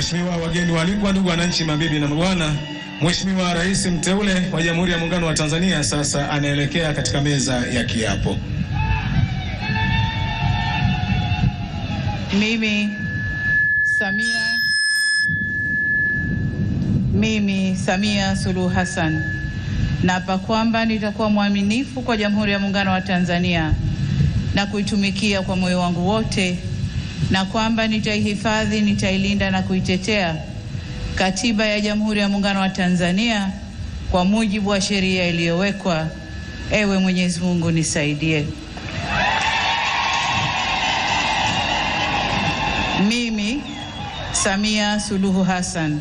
Mheshimiwa wageni waalikwa, ndugu wananchi, mabibi na mabwana, Mheshimiwa Rais mteule wa Jamhuri ya Muungano wa Tanzania sasa anaelekea katika meza ya kiapo. Mimi Samia Suluhu Hassan naapa kwamba nitakuwa mwaminifu kwa Jamhuri ya Muungano wa Tanzania na kuitumikia kwa moyo wangu wote, na kwamba nitaihifadhi, nitailinda na kuitetea Katiba ya Jamhuri ya Muungano wa Tanzania kwa mujibu wa sheria iliyowekwa. Ewe Mwenyezi Mungu nisaidie. Mimi Samia Suluhu Hassan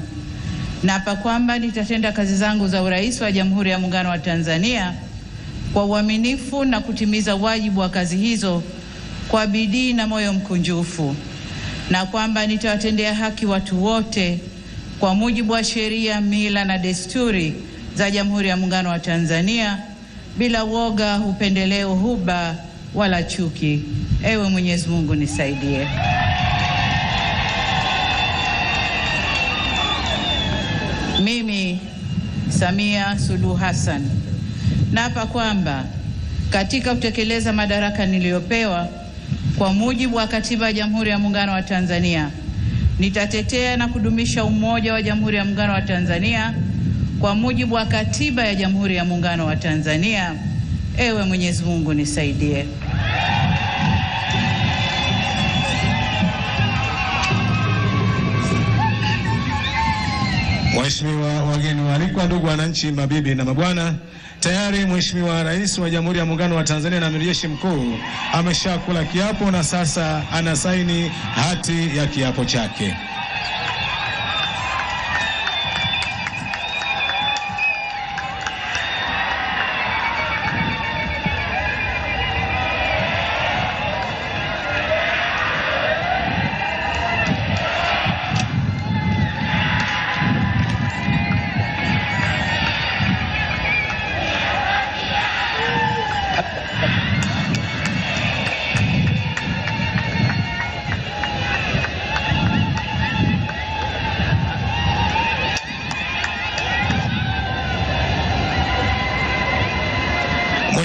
naapa kwamba nitatenda kazi zangu za urais wa Jamhuri ya Muungano wa Tanzania kwa uaminifu na kutimiza wajibu wa kazi hizo kwa bidii na moyo mkunjufu, na kwamba nitawatendea haki watu wote kwa mujibu wa sheria, mila na desturi za Jamhuri ya Muungano wa Tanzania bila woga, upendeleo, huba wala chuki. Ewe Mwenyezi Mungu nisaidie. Mimi Samia Suluhu Hassan naapa kwamba katika kutekeleza madaraka niliyopewa kwa mujibu wa Katiba ya Jamhuri ya Muungano wa Tanzania, nitatetea na kudumisha umoja wa Jamhuri ya Muungano wa Tanzania kwa mujibu wa Katiba ya Jamhuri ya Muungano wa Tanzania. Ewe Mwenyezi Mungu nisaidie. Mheshimiwa wageni waalikwa, ndugu wananchi, mabibi na mabwana, tayari Mheshimiwa Rais wa Jamhuri ya Muungano wa Tanzania na Amiri Jeshi Mkuu ameshakula kiapo na sasa anasaini hati ya kiapo chake.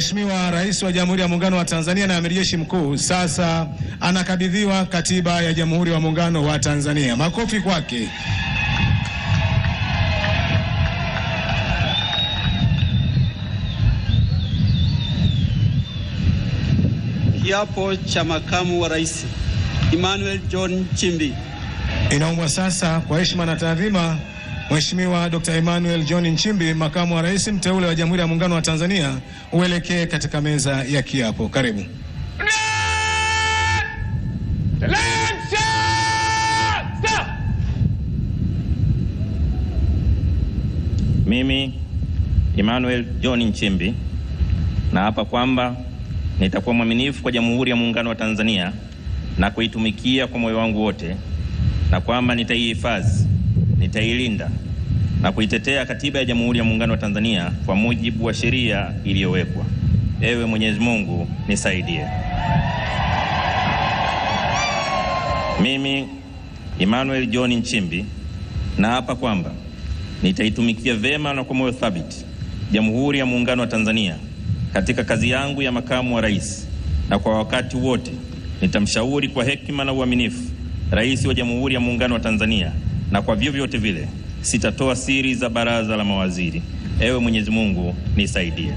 Mheshimiwa Rais wa Jamhuri ya Muungano wa Tanzania na Amiri Jeshi Mkuu sasa anakabidhiwa Katiba ya Jamhuri ya Muungano wa Tanzania. Makofi kwake. Kiapo cha Makamu wa Rais Emmanuel John Nchimbi. Inaombwa sasa kwa heshima na taadhima Mheshimiwa Dr. Emmanuel John Nchimbi, Makamu wa Rais mteule wa Jamhuri ya Muungano wa Tanzania, uelekee katika meza ya kiapo. Karibu. Mimi Emmanuel John Nchimbi naapa kwamba nitakuwa mwaminifu kwa Jamhuri ya Muungano wa Tanzania na kuitumikia kwa moyo wangu wote, na kwamba nitaihifadhi, nitailinda na kuitetea Katiba ya Jamhuri ya Muungano wa Tanzania kwa mujibu wa sheria iliyowekwa. Ewe Mwenyezi Mungu nisaidie. Mimi Emmanuel John Nchimbi naapa kwamba nitaitumikia vema na kwa moyo thabiti Jamhuri ya Muungano wa Tanzania katika kazi yangu ya Makamu wa Rais, na kwa wakati wote nitamshauri kwa hekima na uaminifu Rais wa Jamhuri ya Muungano wa Tanzania, na kwa vyovyote vile sitatoa siri za Baraza la Mawaziri. Ewe Mwenyezi Mungu nisaidie.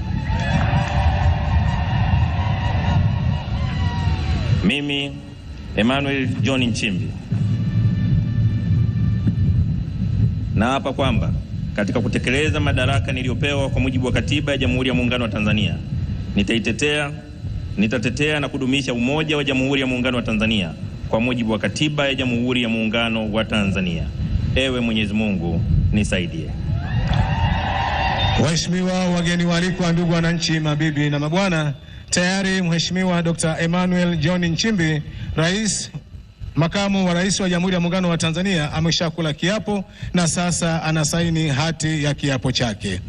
Mimi Emmanuel John Nchimbi naapa kwamba katika kutekeleza madaraka niliyopewa kwa mujibu wa Katiba ya Jamhuri ya Muungano wa Tanzania, nitatetea na kudumisha umoja wa Jamhuri ya Muungano wa Tanzania kwa mujibu wa Katiba ya Jamhuri ya Muungano wa Tanzania. Ewe Mwenyezi Mungu nisaidie. Waheshimiwa wageni waalikwa, ndugu wananchi, mabibi na mabwana, tayari Mheshimiwa Dr. Emmanuel John Nchimbi, Rais Makamu wa Rais wa Jamhuri ya Muungano wa Tanzania, ameshakula kiapo na sasa anasaini hati ya kiapo chake.